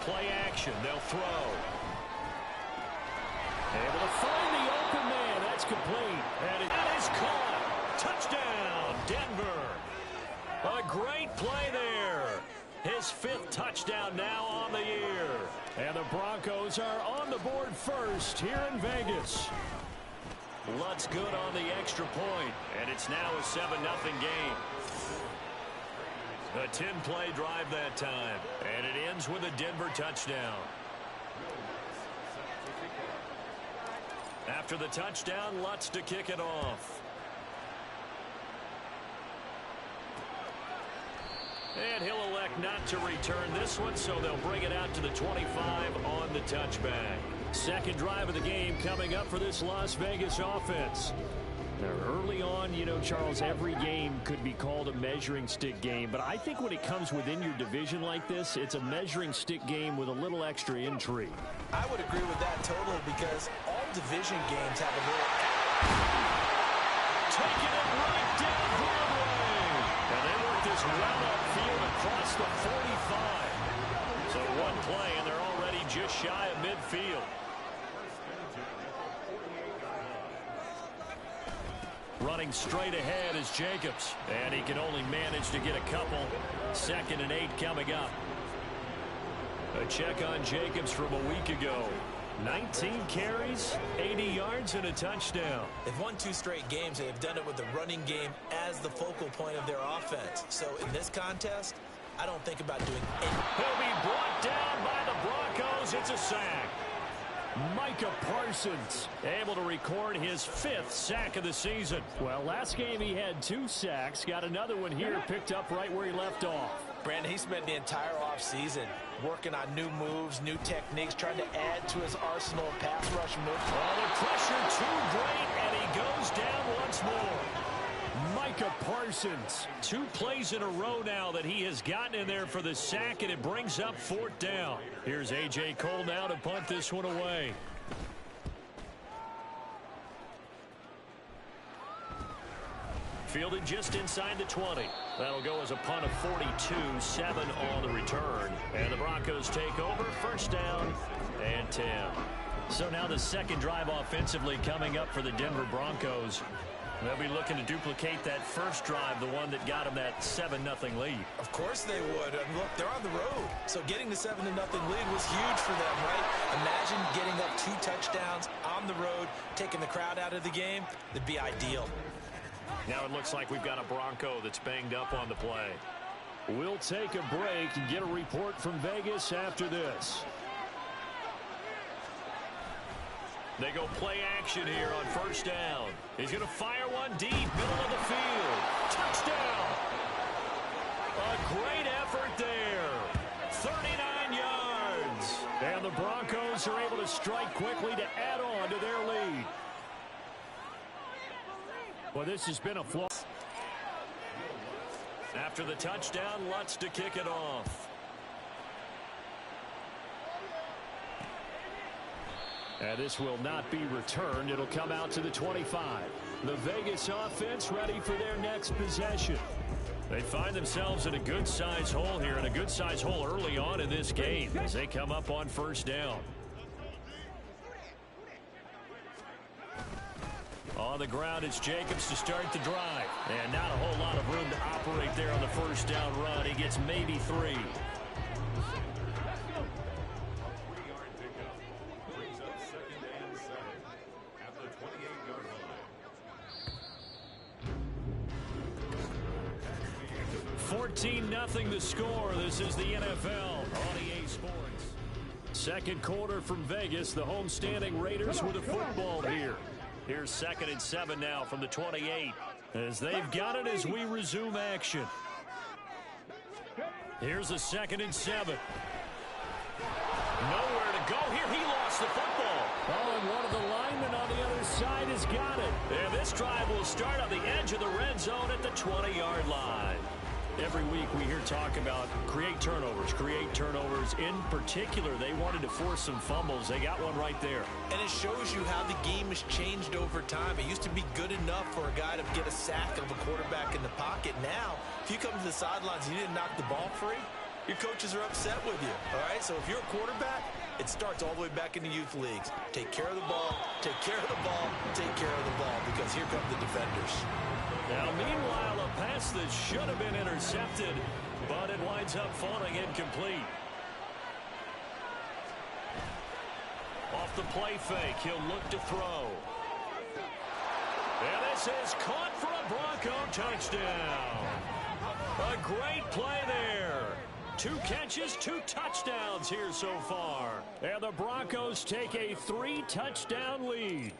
Play action. They'll throw. Able to find the open man. That's complete. And it is caught. Touchdown, Denver. A great play there. His 5th touchdown now on the year. And the Broncos are on the board first here in Vegas. Lutz good on the extra point. And it's now a 7-0 game. A 10-play drive that time, and it ends with a Denver touchdown. After the touchdown, Lutz to kick it off. And he'll elect not to return this one, so they'll bring it out to the 25 on the touchback. Second drive of the game coming up for this Las Vegas offense. Now, early on, you know, Charles, every game could be called a measuring stick game. But I think when it comes within your division like this, it's a measuring stick game with a little extra intrigue. I would agree with that totally because all division games have a little... Taking it right down Broadway. And they work this well upfield across the 45. So one play, and they're already just shy of midfield. Running straight ahead is Jacobs. And he can only manage to get a couple. 2nd and 8 coming up. A check on Jacobs from a week ago. 19 carries, 80 yards, and a touchdown. They've won 2 straight games, and they've done it with the running game as the focal point of their offense. So in this contest, I don't think about doing anything. He'll be brought down by the Broncos. It's a sack. Micah Parsons able to record his 5th sack of the season. Well, last game he had 2 sacks. Got another one here picked up right where he left off. Brandon, he spent the entire offseason working on new moves, new techniques, trying to add to his arsenal of pass rush moves. Oh, the pressure too great, and he goes down once more. Micah Parsons, 2 plays in a row now that he has gotten in there for the sack, and it brings up 4th down. Here's A.J. Cole now to punt this one away. Fielded just inside the 20. That'll go as a punt of 42, 7 on the return. And the Broncos take over, 1st down and 10. So now the second drive offensively coming up for the Denver Broncos. They'll be looking to duplicate that first drive, the one that got them that 7-0 lead. Of course they would. And look, they're on the road. So getting the 7-0 lead was huge for them, right? Imagine getting up 2 touchdowns on the road, taking the crowd out of the game. That'd be ideal. Now it looks like we've got a Bronco that's banged up on the play. We'll take a break and get a report from Vegas after this. They go play action here on 1st down. He's going to fire one deep, middle of the field. strike quickly to add on to their lead. Well, this has been a flaw. After the touchdown, Lutz to kick it off. And this will not be returned. It'll come out to the 25. The Vegas offense ready for their next possession. They find themselves in a good-sized hole here, and a good-sized hole early on in this game as they come up on first down. On the ground, it's Jacobs to start the drive. And not a whole lot of room to operate there on the first down run. He gets maybe 3. 14-0 the score. This is the NFL on EA Sports. Second quarter from Vegas. The homestanding Raiders with a football here. Here's 2nd and 7 now from the 28 as they've got it as we resume action. Here's a 2nd and 7. Nowhere to go here. He lost the football. Oh, and one of the linemen on the other side has got it. And this drive will start on the edge of the red zone at the 20-yard line. Every week we hear talk about create turnovers. In particular, they wanted to force some fumbles. They got one right there. And it shows you how the game has changed over time. It used to be good enough for a guy to get a sack of a quarterback in the pocket. Now, if you come to the sidelines and you didn't knock the ball free, your coaches are upset with you. All right, so if you're a quarterback, it starts all the way back in the youth leagues. Take care of the ball, take care of the ball, take care of the ball, because here come the defenders. Now, meanwhile, a pass that should have been intercepted, but it winds up falling incomplete. Off the play fake, he'll look to throw. And this is caught for a Bronco touchdown. A great play there. 2 catches, 2 touchdowns here so far. And the Broncos take a 3-touchdown lead.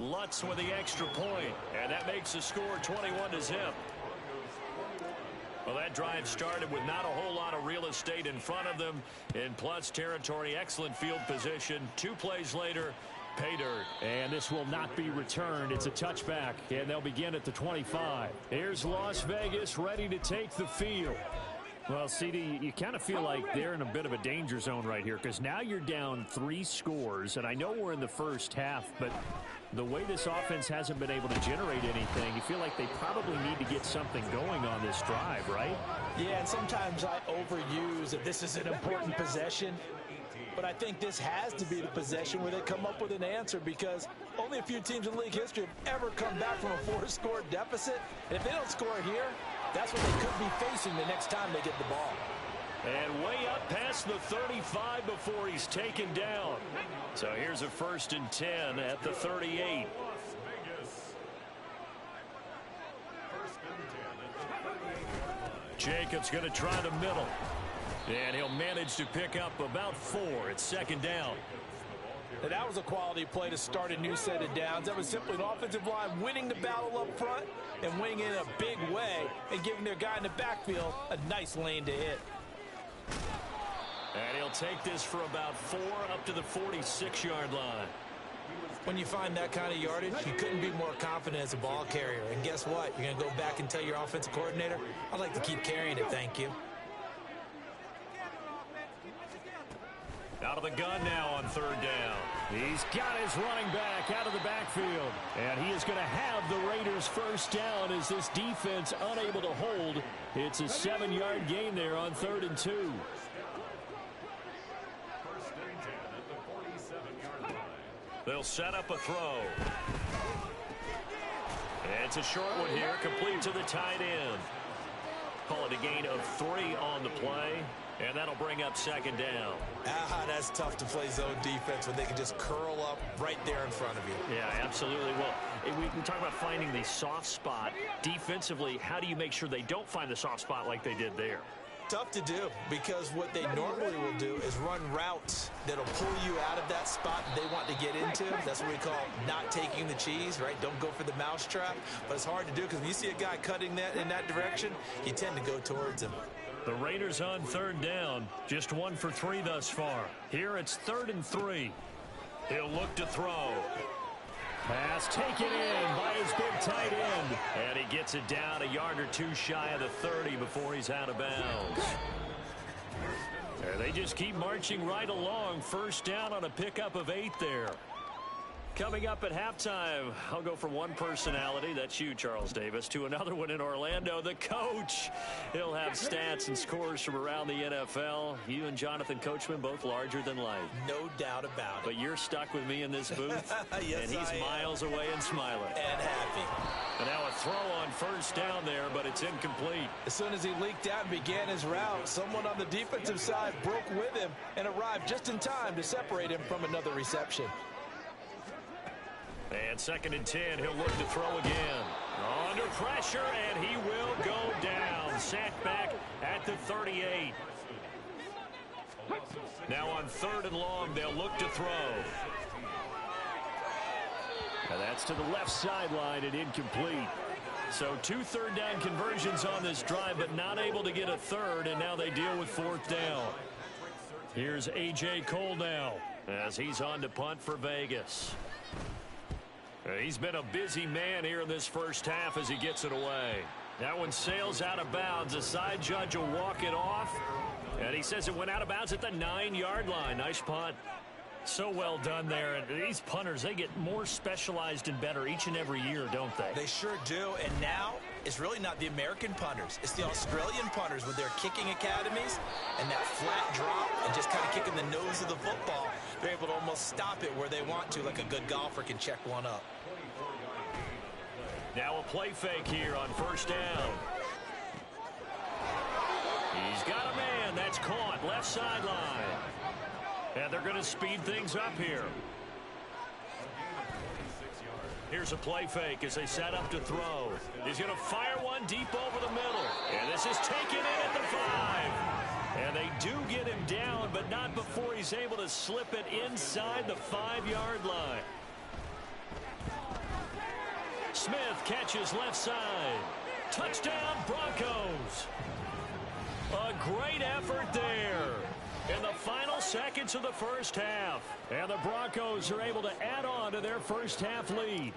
Lutz with the extra point, and that makes the score 21-0. Well, that drive started with not a whole lot of real estate in front of them in plus territory. Excellent field position. 2 plays later, pay dirt. And this will not be returned. It's a touchback, and they'll begin at the 25. Here's Las Vegas ready to take the field. Well, CD, you kind of feel like they're in a bit of a danger zone right here because now you're down 3 scores, and I know we're in the first half, but the way this offense hasn't been able to generate anything, you feel like they probably need to get something going on this drive, right? Yeah, and sometimes I overuse that this is an important possession, but I think this has to be the possession where they come up with an answer because only a few teams in league history have ever come back from a 4-score deficit, and if they don't score here, that's what they could be facing the next time they get the ball. And way up past the 35 before he's taken down. So here's a 1st and 10 at the 38. Jacobs going to try the middle. And he'll manage to pick up about 4. It's 2nd down. And that was a quality play to start a new set of downs. That was simply an offensive line winning the battle up front and winning in a big way and giving their guy in the backfield a nice lane to hit. And he'll take this for about 4 up to the 46-yard line. When you find that kind of yardage, you couldn't be more confident as a ball carrier. And guess what? You're going to go back and tell your offensive coordinator, I'd like to keep carrying it, thank you. Out of the gun now on 3rd down. He's got his running back out of the backfield. And he is going to have the Raiders' first down as this defense unable to hold. It's a 7-yard gain there on 3rd and 2. They'll set up a throw. And it's a short one here, complete to the tight end. Call it a gain of 3 on the play. And that'll bring up 2nd down. That's tough to play zone defense when they can just curl up right there in front of you. Yeah, absolutely. Well, we talk about finding the soft spot. Defensively, how do you make sure they don't find the soft spot like they did there? Tough to do because what they normally will do is run routes that'll pull you out of that spot they want to get into. That's what we call not taking the cheese, right? Don't go for the mousetrap. But it's hard to do because when you see a guy cutting that in that direction, you tend to go towards him. The Raiders on third down. Just 1 for 3 thus far. Here it's 3rd and 3. He'll look to throw. Pass taken in by his big tight end. And he gets it down a yard or 2 shy of the 30 before he's out of bounds. They just keep marching right along. First down on a pickup of 8 there. Coming up at halftime, I'll go from one personality, that's you, Charles Davis, to another one in Orlando, the coach. He'll have stats and scores from around the NFL. You and Jonathan Coachman both larger than life. No doubt about it. But you're stuck with me in this booth, yes, and he's miles away and smiling. And happy. And now a throw on first down there, but it's incomplete. As soon as he leaked out and began his route, someone on the defensive side broke with him and arrived just in time to separate him from another reception. And 2nd and 10, he'll look to throw again. Under pressure, and he will go down. Sacked back at the 38. Now on 3rd and long, they'll look to throw. And that's to the left sideline and incomplete. So 2 3rd down conversions on this drive, but not able to get a 3rd, and now they deal with 4th down. Here's A.J. Cole now as he's on to punt for Vegas. He's been a busy man here in this first half as he gets it away. That one sails out of bounds. The side judge will walk it off. And he says it went out of bounds at the 9-yard line. Nice punt. So well done there. And these punters, they get more specialized and better each and every year, don't they? They sure do. And now it's really not the American punters. It's the Australian punters with their kicking academies and that flat drop and just kind of kicking the nose of the football. They're able to almost stop it where they want to, like a good golfer can check one up. Now a play fake here on first down. He's got a man. That's caught. Left sideline. And they're going to speed things up here. Here's a play fake as they set up to throw. He's going to fire one deep over the middle. And this is taken in at the 5. And they do get him down, but not before he's able to slip it inside the 5-yard line. Smith catches left side. Touchdown, Broncos. A great effort there in the final seconds of the first half. And the Broncos are able to add on to their first half lead.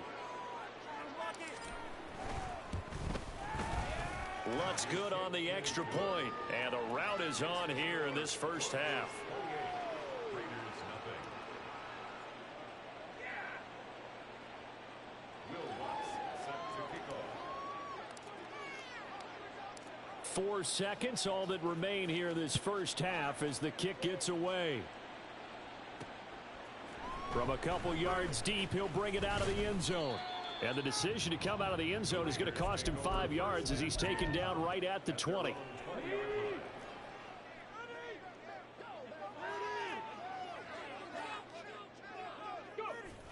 Luck's good on the extra point. And the route is on here in this first half. Four seconds, all that remain here this first half as the kick gets away. From a couple yards deep, he'll bring it out of the end zone. And the decision to come out of the end zone is going to cost him 5 yards as he's taken down right at the 20.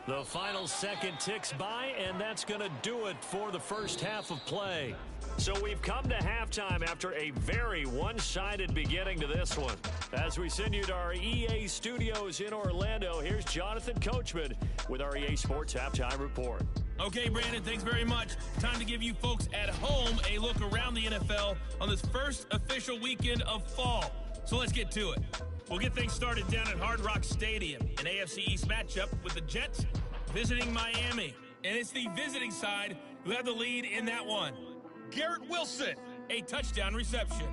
The final second ticks by, and that's going to do it for the first half of play. So we've come to halftime after a very one-sided beginning to this one. As we send you to our EA studios in Orlando, here's Jonathan Coachman with our EA Sports Halftime Report. Okay, Brandon, thanks very much. Time to give you folks at home a look around the NFL on this first official weekend of fall. So let's get to it. We'll get things started down at Hard Rock Stadium, an AFC East matchup with the Jets visiting Miami. And it's the visiting side who have the lead in that one. Garrett Wilson, a touchdown reception.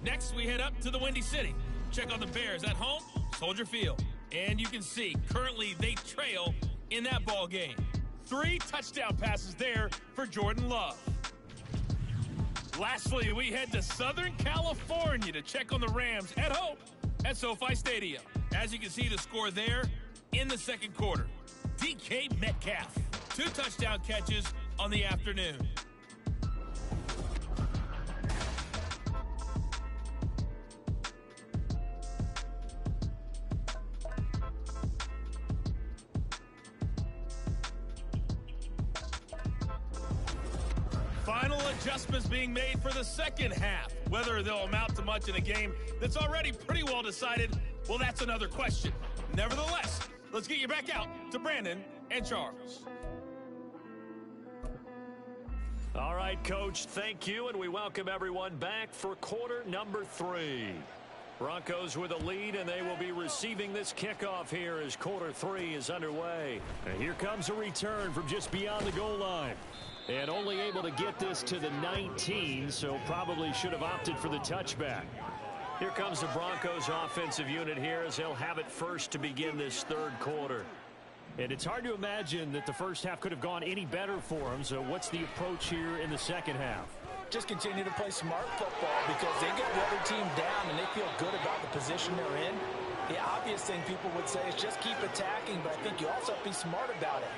Next, we head up to the Windy City. Check on the Bears at home, Soldier Field. And you can see, currently they trail in that ball game. 3 touchdown passes there for Jordan Love. Lastly, we head to Southern California to check on the Rams at home at SoFi Stadium. As you can see, the score there in the second quarter. DK Metcalf, 2 touchdown catches on the afternoon. Final adjustments being made for the second half. Whether they'll amount to much in a game that's already pretty well decided, well, that's another question. Nevertheless, let's get you back out to Brandon and Charles. All right, Coach, thank you, and we welcome everyone back for quarter number 3. Broncos with a lead, and they will be receiving this kickoff here as quarter 3 is underway. And here comes a return from just beyond the goal line. And only able to get this to the 19, so probably should have opted for the touchback. Here comes the Broncos offensive unit here as they'll have it first to begin this third quarter. And it's hard to imagine that the first half could have gone any better for them. So what's the approach here in the second half? Just continue to play smart football because they get the other team down and they feel good about the position they're in. The obvious thing people would say is just keep attacking, but I think you also have to be smart about it.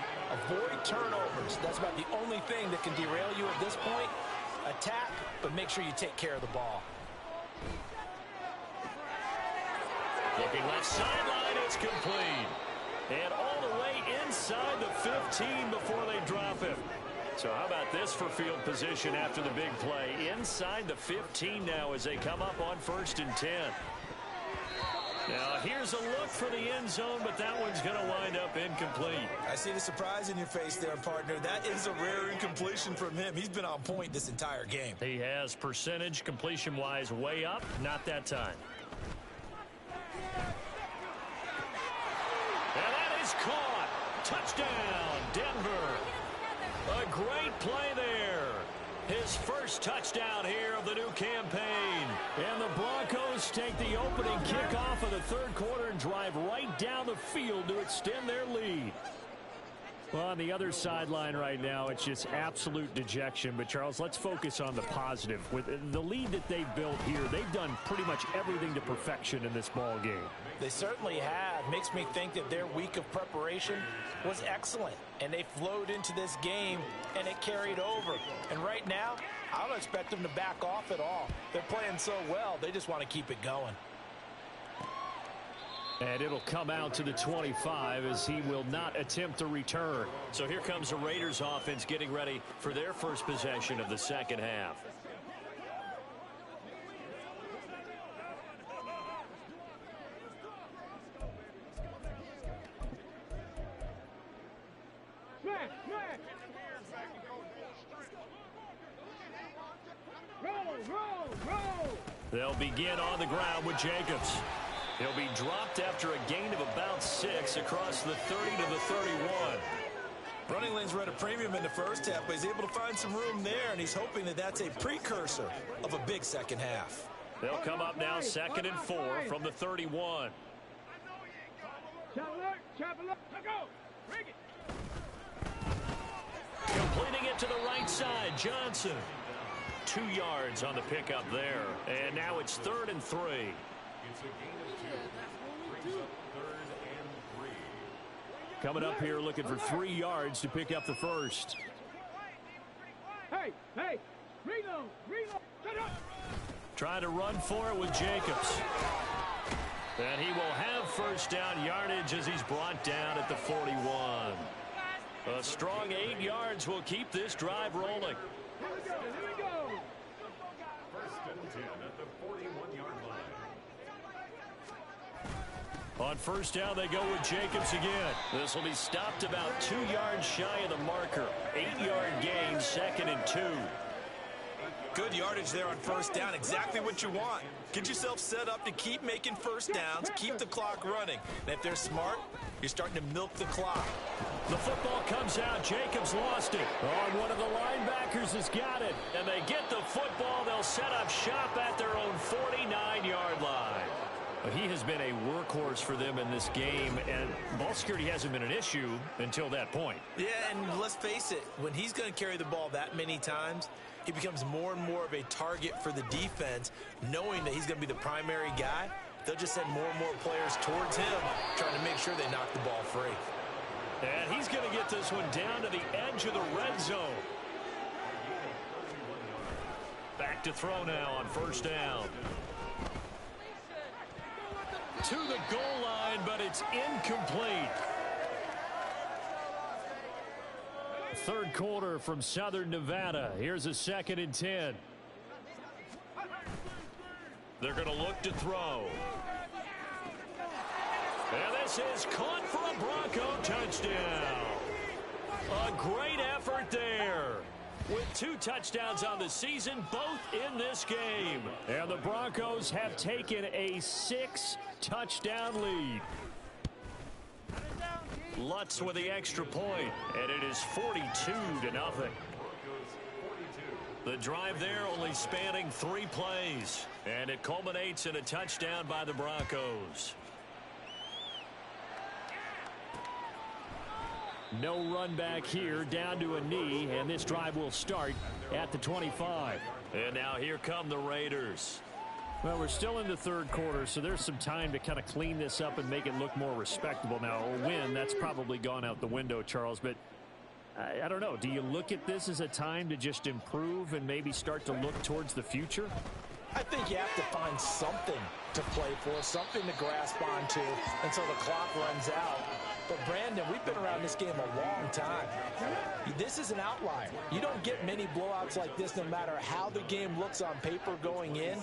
Avoid turnovers. That's about the only thing that can derail you at this point. Attack, but make sure you take care of the ball. Looking left sideline, it's complete. And all the way inside the 15 before they drop him. So how about this for field position after the big play? Inside the 15 now as they come up on 1st and 10. Now here's a look for the end zone, but that one's going to wind up incomplete. I see the surprise in your face there, partner. That is a rare incompletion from him. He's been on point this entire game. He has percentage completion-wise way up, not that time. And that is caught. Touchdown, Denver. A great play there. His first touchdown here of the new campaign. And the Broncos take the opening kickoff of the third quarter and drive right down the field to extend their lead. Well, on the other sideline right now, it's just absolute dejection. But, Charles, let's focus on the positive. With the lead that they've built here, they've done pretty much everything to perfection in this ball game. They certainly have. Makes me think that their week of preparation was excellent. And they flowed into this game, and it carried over. And right now, I don't expect them to back off at all. They're playing so well, they just want to keep it going. And it'll come out to the 25 as he will not attempt to return. So here comes the Raiders offense getting ready for their first possession of the second half. They'll begin on the ground with Jacobs. He'll be dropped after a gain of about 6 across the 30 to the 31. Running lanes were at a premium in the first half, but he's able to find some room there, and he's hoping that that's a precursor of a big second half. They'll come up now 2nd and 4 from the 31. Completing it to the right side, Johnson. 2 yards on the pickup there. And now it's 3rd and 3. Coming up here looking for 3 yards to pick up the first. Hey, reload, shut up. Trying to run for it with Jacobs. And he will have first down yardage as he's brought down at the 41. A strong 8 yards will keep this drive rolling. Here we go. 1st and 10 at the 41-yard line. On first down, they go with Jacobs again. This will be stopped about 2 yards shy of the marker. 8-yard gain, 2nd and 2. Good yardage there on first down. Exactly what you want. Get yourself set up to keep making first downs, keep the clock running. And if they're smart, you're starting to milk the clock. The football comes out. Jacobs lost it. On one of the linebackers has got it. And they get the football. They'll set up shop at their own 49-yard line. He has been a workhorse for them in this game, and ball security hasn't been an issue until that point. Yeah, and let's face it, when he's going to carry the ball that many times, he becomes more and more of a target for the defense, knowing that he's going to be the primary guy. They'll just send more and more players towards him, trying to make sure they knock the ball free. And he's going to get this one down to the edge of the red zone. Back to throw now on first down. To the goal line, but it's incomplete. Third quarter from Southern Nevada. Here's a 2nd and 10. They're going to look to throw. And this is caught for a Bronco touchdown. A great effort there. with 2 touchdowns on the season, both in this game. And the Broncos have taken a 6-touchdown lead. Lutz with the extra point, and it is 42-0. The drive there only spanning 3 plays, and it culminates in a touchdown by the Broncos. No run back here, down to a knee, and this drive will start at the 25. And now here come the Raiders. Well, we're still in the third quarter, so there's some time to kind of clean this up and make it look more respectable. Now, a win, that's probably gone out the window, Charles, but I don't know. Do you look at this as a time to just improve and maybe start to look towards the future? I think you have to find something to play for, something to grasp onto until the clock runs out. But, Brandon, we've been around this game a long time. This is an outlier. You don't get many blowouts like this no matter how the game looks on paper going in.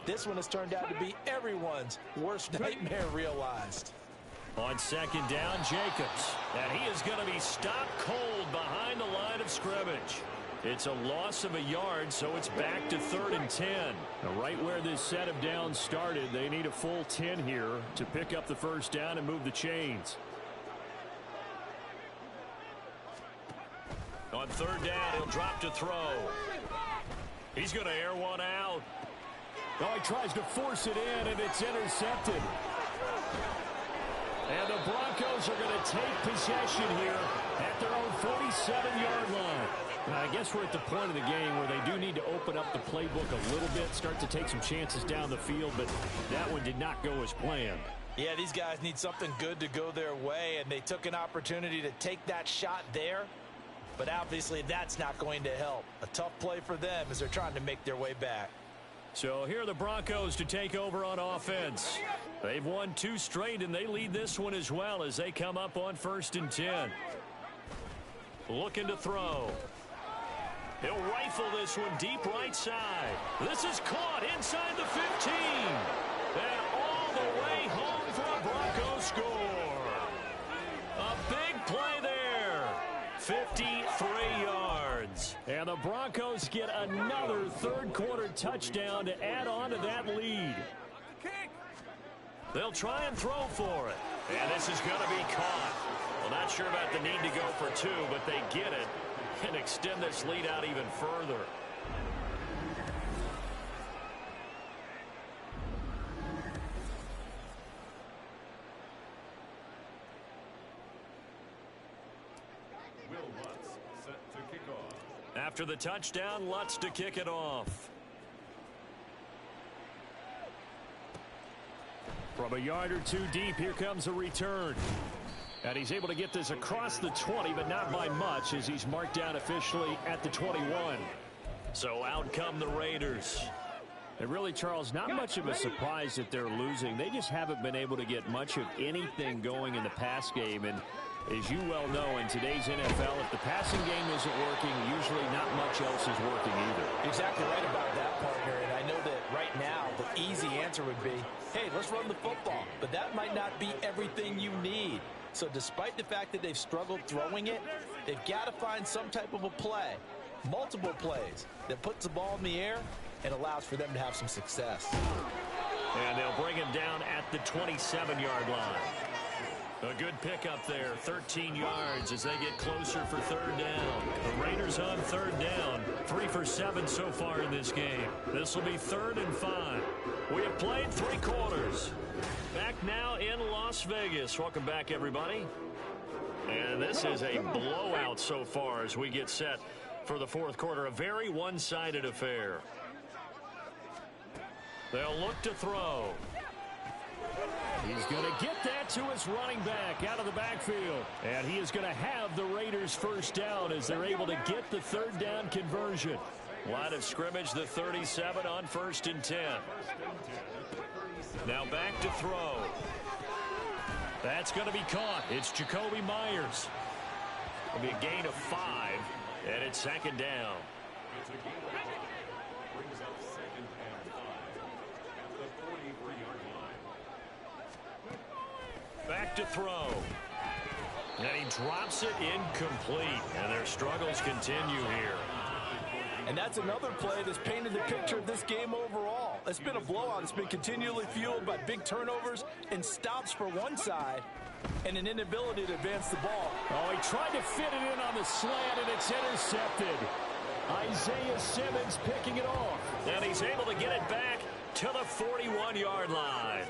This one has turned out to be everyone's worst nightmare realized. On second down, Jacobs. And he is going to be stopped cold behind the line of scrimmage. It's a loss of a yard, so it's back to 3rd and 10. Now, right where this set of downs started, they need a full 10 here to pick up the first down and move the chains. On 3rd down, he'll drop to throw. He's going to air one out. Oh, he tries to force it in, and it's intercepted. And the Broncos are going to take possession here at their own 47-yard line. Now, I guess we're at the point of the game where they do need to open up the playbook a little bit, start to take some chances down the field, but that one did not go as planned. Yeah, these guys need something good to go their way, and they took an opportunity to take that shot there. But obviously that's not going to help. A tough play for them as they're trying to make their way back. So here are the Broncos to take over on offense. They've won 2 straight, and they lead this one as well as they come up on 1st and 10. Looking to throw. He'll rifle this one deep right side. This is caught inside the 15. And all the way home for a Broncos score. A big play there. 53 yards. And the Broncos get another third-quarter touchdown to add on to that lead. They'll try and throw for it. And this is going to be caught. Well, not sure about the need to go for 2, but they get it and extend this lead out even further. After the touchdown, Lutz to kick it off. From a yard or 2 deep, here comes a return. And he's able to get this across the 20, but not by much as he's marked down officially at the 21. So out come the Raiders. And really, Charles, not much of a surprise that they're losing. They just haven't been able to get much of anything going in the pass game. And as you well know, in today's NFL, if the passing game isn't working, usually not much else is working either. Exactly right about that, partner. And I know that right now the easy answer would be, hey, let's run the football. But that might not be everything you need. So despite the fact that they've struggled throwing it, they've got to find some type of a play, multiple plays, that puts the ball in the air and allows for them to have some success. And they'll bring him down at the 27-yard line. A good pickup there, 13 yards as they get closer for 3rd down. The Raiders on 3rd down, 3 for 7 so far in this game. This will be 3rd and 5. We have played 3 quarters. Back now in Las Vegas. Welcome back, everybody. And this is a blowout so far as we get set for the 4th quarter. A very one-sided affair. They'll look to throw. He's going to get that to his running back out of the backfield. And he is going to have the Raiders first down as they're able to get the 3rd down conversion. Line of scrimmage, the 37 on 1st and 10. Now back to throw. That's going to be caught. It's Jacoby Myers. It'll be a gain of 5, and it's 2nd down. Brings up 2nd and 5 at the 43-yard line. Back to throw. And he drops it incomplete. And their struggles continue here. And that's another play that's painted the picture of this game overall. It's been a blowout. It's been continually fueled by big turnovers and stops for one side and an inability to advance the ball. Oh, he tried to fit it in on the slant, and it's intercepted. Isaiah Simmons picking it off. And he's able to get it back to the 41-yard line.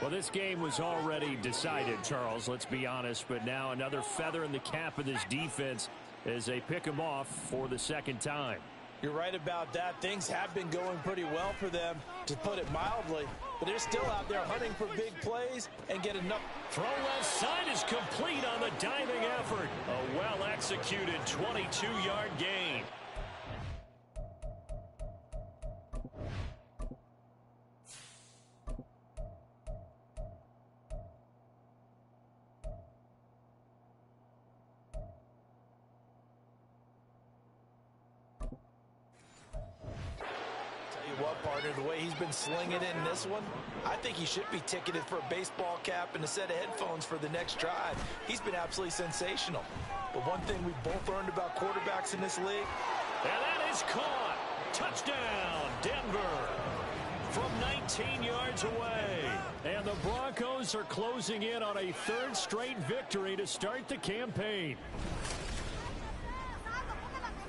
Well, this game was already decided, Charles, let's be honest. But now another feather in the cap of this defense as they pick him off for the second time. You're right about that. Things have been going pretty well for them, to put it mildly. But they're still out there hunting for big plays and get enough. Throw left side is complete on the diving effort. A well-executed 22-yard gain. The way he's been slinging it in this one, I think he should be ticketed for a baseball cap and a set of headphones for the next drive. He's been absolutely sensational. But one thing we've both learned about quarterbacks in this league. And that is caught. Touchdown, Denver. From 19 yards away. And the Broncos are closing in on a third straight victory to start the campaign.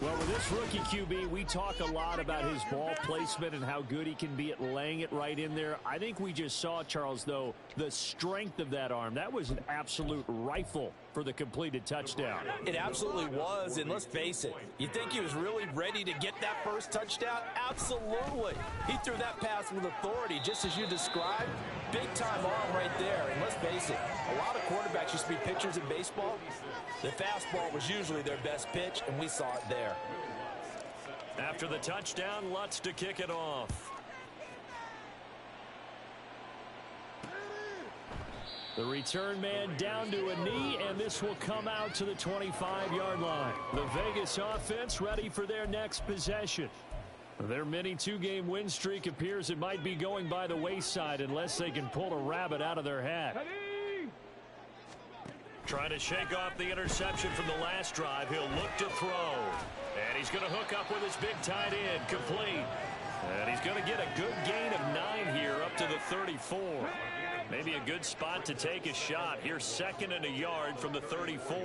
Well, with this rookie QB, we talk a lot about his ball placement and how good he can be at laying it right in there. I think we just saw, Charles, though, the strength of that arm. That was an absolute rifle for the completed touchdown. It absolutely was, and let's face it, you think he was really ready to get that first touchdown? Absolutely. He threw that pass with authority, just as you described. Big-time arm right there, and let's face it, a lot of quarterbacks used to be pitchers in baseball. The fastball was usually their best pitch, and we saw it there. After the touchdown, Lutz to kick it off. The return man down to a knee, and this will come out to the 25-yard line. The Vegas offense ready for their next possession. Their mini two-game win streak appears it might be going by the wayside unless they can pull a rabbit out of their hat. Trying to shake off the interception from the last drive. He'll look to throw. And he's going to hook up with his big tight end. Complete. And he's going to get a good gain of 9 here up to the 34. Maybe a good spot to take a shot. Here's 2nd and a yard from the 34.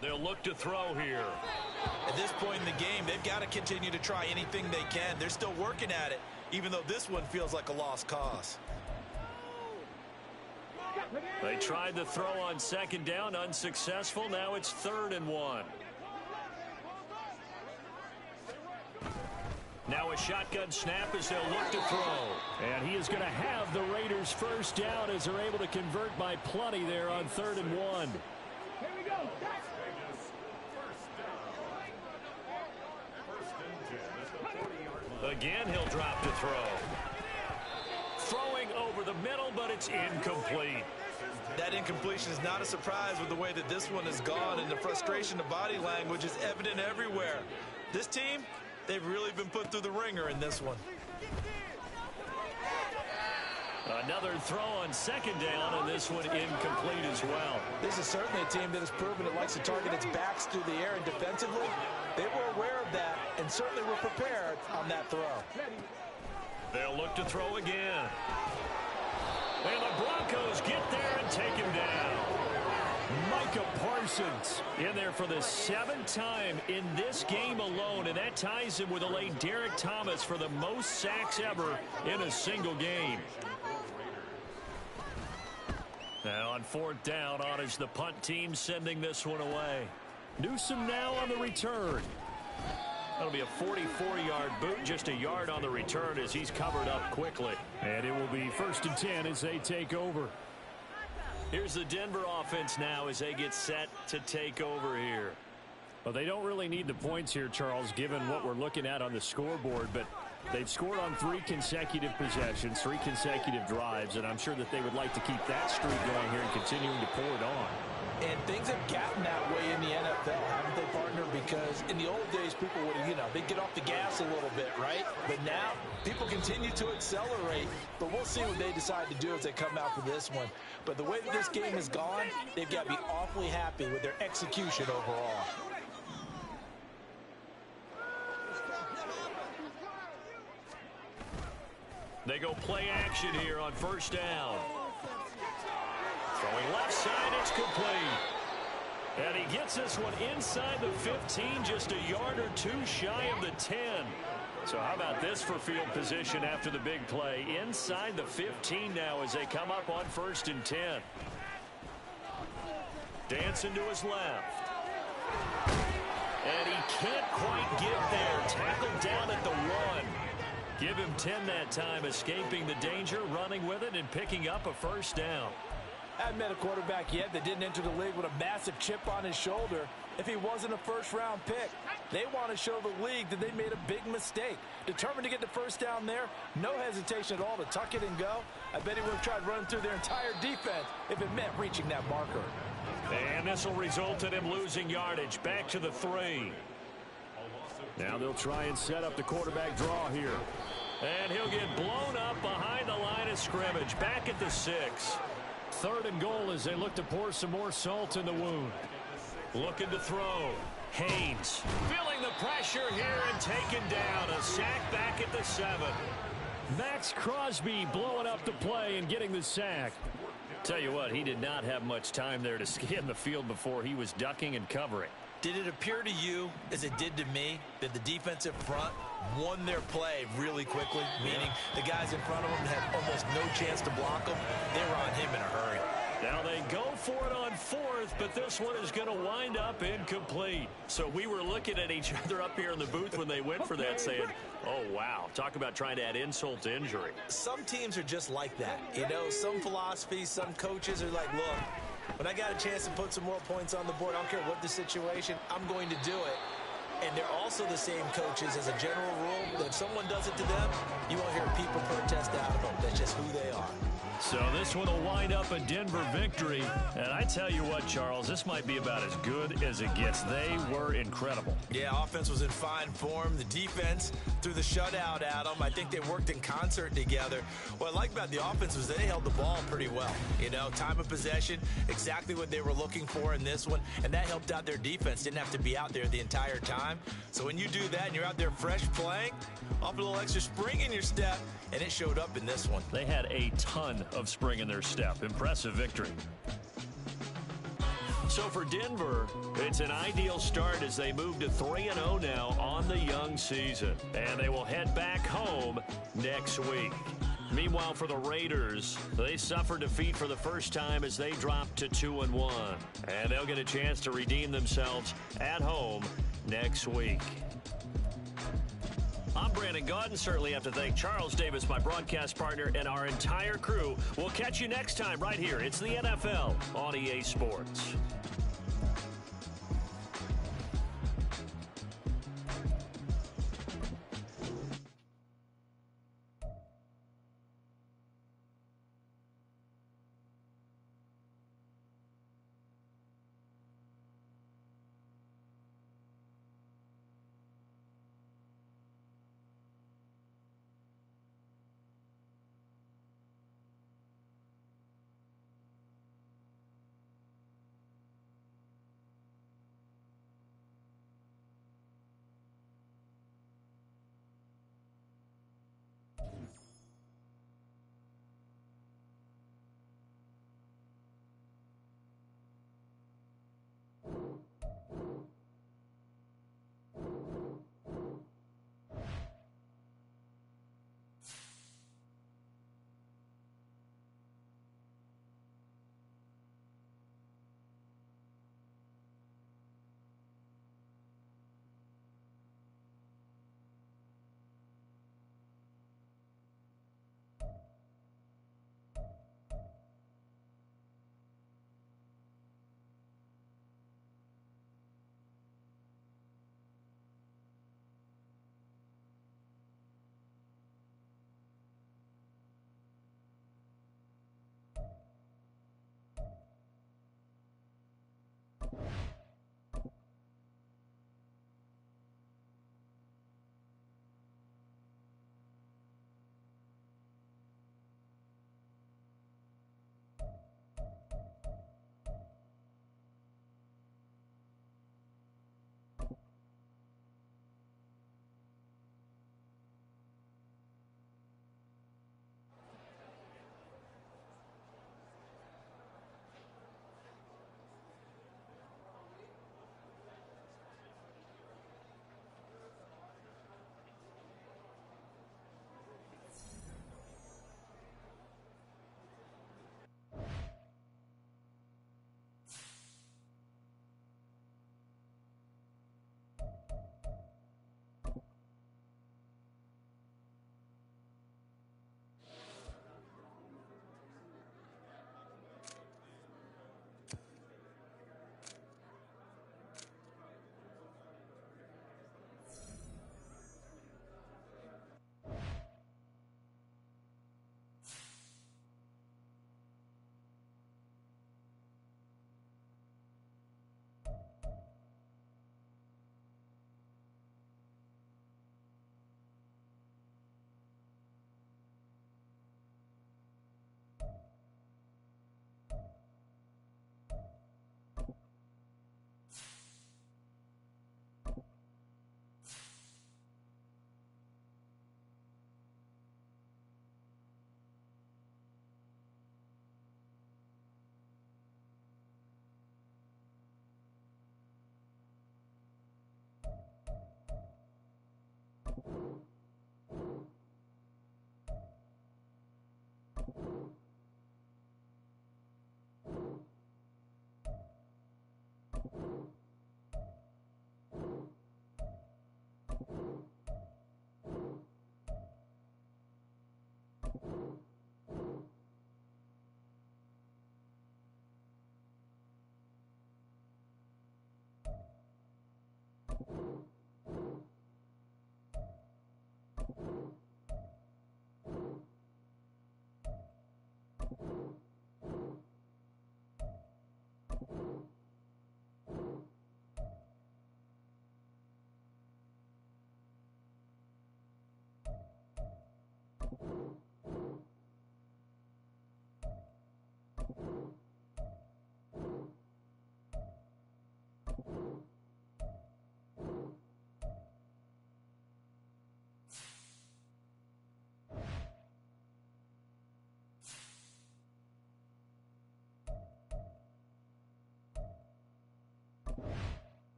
They'll look to throw here. At this point in the game, they've got to continue to try anything they can. They're still working at it, even though this one feels like a lost cause. They tried the throw on 2nd down, unsuccessful. Now it's 3rd and 1. Now a shotgun snap as they'll look to throw. And he is going to have the Raiders first down as they're able to convert by plenty there on 3rd and 1. Here we go. Again, he'll drop to throw. Throwing over the middle, but it's incomplete. That incompletion is not a surprise with the way that this one has gone, and the frustration of body language is evident everywhere. This team, they've really been put through the ringer in this one. Another throw on 2nd down, and this one incomplete as well. This is certainly a team that has proven it likes to target its backs through the air, and defensively, they were aware of that and certainly were prepared on that throw. They'll look to throw again. And the Broncos get there and take him down. Micah Parsons in there for the 7th time in this game alone, and that ties him with a late Derek Thomas for the most sacks ever in a single game. Now on 4th down, on is the punt team sending this one away. Newsome now on the return. That'll be a 44-yard boot, just a yard on the return as he's covered up quickly. And it will be 1st and 10 as they take over. Here's the Denver offense now as they get set to take over here. Well, they don't really need the points here, Charles, given what we're looking at on the scoreboard, but they've scored on 3 consecutive possessions, 3 consecutive drives, and I'm sure that they would like to keep that streak going here and continuing to pour it on. And things have gotten that way in the NFL, haven't they, partner? Because in the old days, people would, they'd get off the gas a little bit, right? But now, people continue to accelerate. But we'll see what they decide to do as they come out for this one. But the way that this game has gone, they've got to be awfully happy with their execution overall. They go play action here on first down. Throwing left side, it's complete. And he gets this one inside the 15, just a yard or two shy of the 10. So how about this for field position after the big play? Inside the 15 now as they come up on first and 10. Dancing to his left. And he can't quite get there. Tackled down at the 1. Give him 10 that time, escaping the danger, running with it, and picking up a first down. I haven't met a quarterback yet that didn't enter the league with a massive chip on his shoulder if he wasn't a first-round pick. They want to show the league that they made a big mistake. Determined to get the first down there, no hesitation at all to tuck it and go. I bet he would have tried running through their entire defense if it meant reaching that marker. And this will result in him losing yardage. Back to the 3. Now they'll try and set up the quarterback draw here. And he'll get blown up behind the line of scrimmage. Back at the 6. 3rd and goal as they look to pour some more salt in the wound. Looking to throw. Haynes feeling the pressure here and taken down. A sack back at the 7. Max Crosby blowing up the play and getting the sack. Tell you what, he did not have much time there to scan the field before he was ducking and covering. Did it appear to you, as it did to me, that the defensive front won their play really quickly? Meaning the guys in front of them had almost no chance to block them. They were on him in a hurry. Now they go for it on 4th, but this one is going to wind up incomplete. So we were looking at each other up here in the booth when they went for that saying, oh, wow, talk about trying to add insult to injury. Some teams are just like that. You know, some philosophies, some coaches are like, look, when I got a chance to put some more points on the board, I don't care what the situation, I'm going to do it. And they're also the same coaches as a general rule that if someone does it to them, you won't hear people protest out of them. That's just who they are. So this one will wind up a Denver victory. And I tell you what, Charles, this might be about as good as it gets. They were incredible. Yeah, offense was in fine form. The defense threw the shutout at them. I think they worked in concert together. What I like about the offense was they held the ball pretty well. You know, time of possession, exactly what they were looking for in this one. And that helped out their defense. Didn't have to be out there the entire time. So when you do that and you're out there fresh playing, off a little extra spring in your step, and it showed up in this one. They had a ton of spring in their step. Impressive victory. So for Denver, it's an ideal start as they move to 3-0 now on the young season. And they will head back home next week. Meanwhile, for the Raiders, they suffered defeat for the first time as they dropped to 2-1. And they'll get a chance to redeem themselves at home next week. I'm Brandon Gaudin. Certainly have to thank Charles Davis, my broadcast partner, and our entire crew. We'll catch you next time right here. It's the NFL on EA Sports.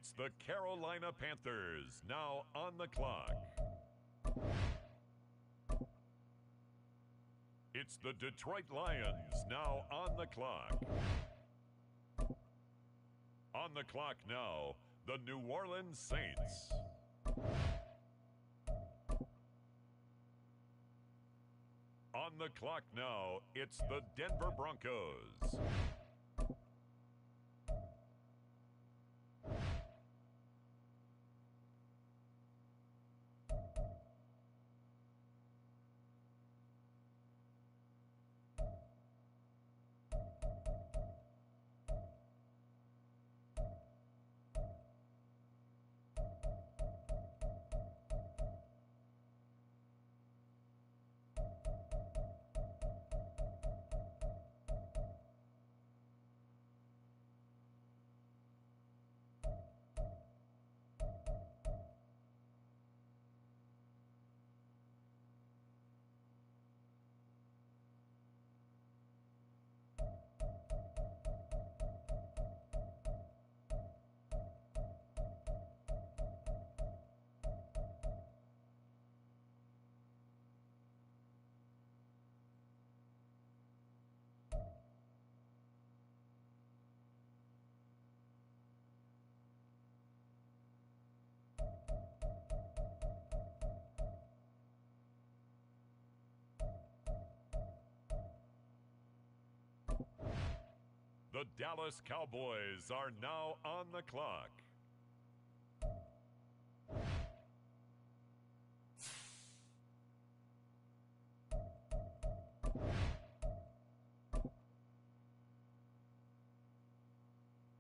It's the Carolina Panthers now on the clock. It's the Detroit Lions now on the clock. On the clock now, the New Orleans Saints. On the clock now, it's the Denver Broncos. The Dallas Cowboys are now on the clock.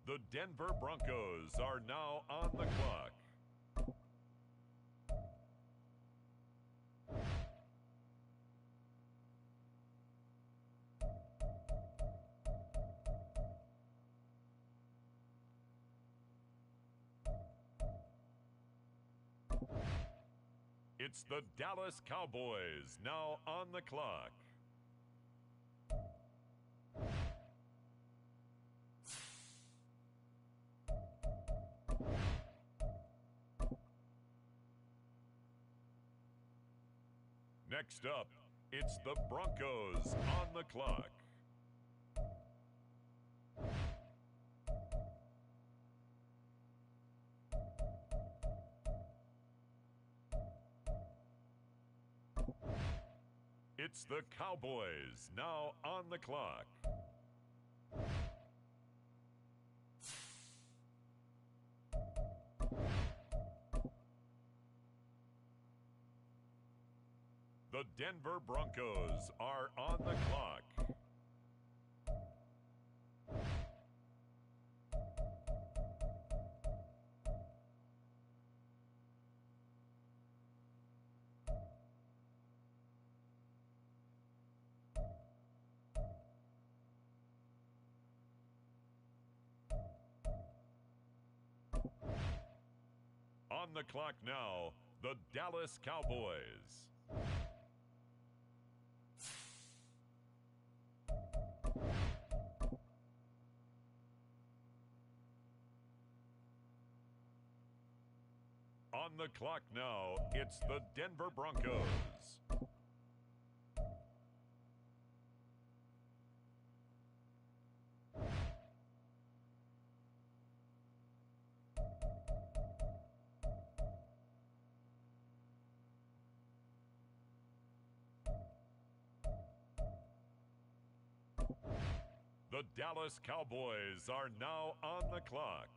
The Denver Broncos are now on the clock. It's the Dallas Cowboys now on the clock. Next up, it's the Broncos on the clock. It's the Cowboys now on the clock. The Denver Broncos are on the clock. On the clock now, the Dallas Cowboys. On the clock now, it's the Denver Broncos. The Dallas Cowboys are now on the clock.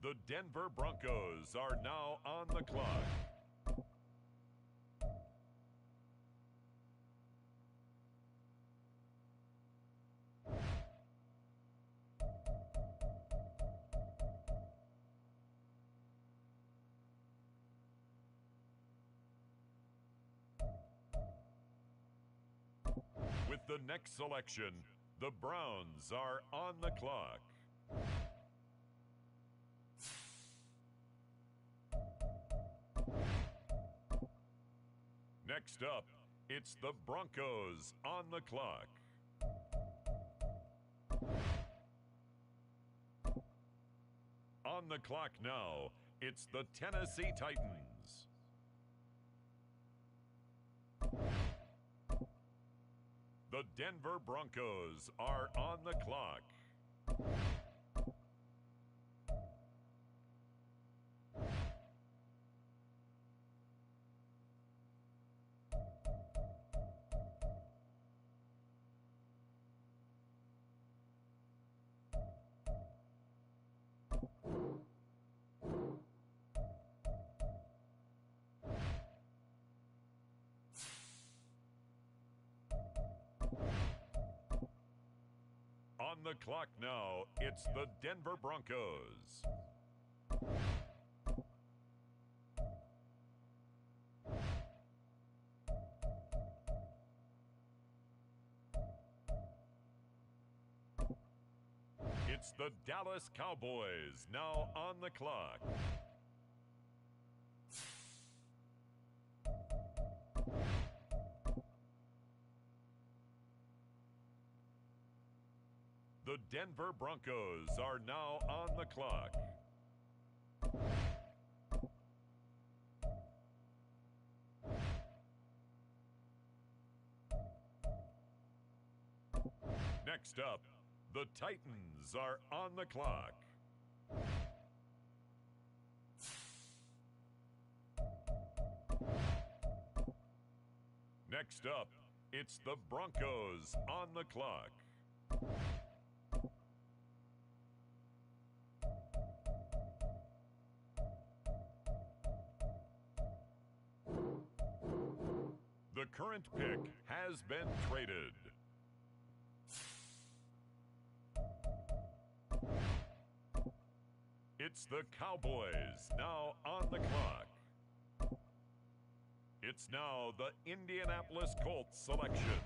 The Denver Broncos are now on the clock. With the next selection, the Browns are on the clock. Next up, it's the Broncos on the clock. On the clock now, it's the Tennessee Titans. The Denver Broncos are on the clock. On the clock now, it's the Denver Broncos. It's the Dallas Cowboys now on the clock. The Denver Broncos are now on the clock. Next up, the Titans are on the clock. Next up, it's the Broncos on the clock. The current pick has been traded. It's the Cowboys now on the clock. It's now the Indianapolis Colts selection.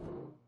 Broncos.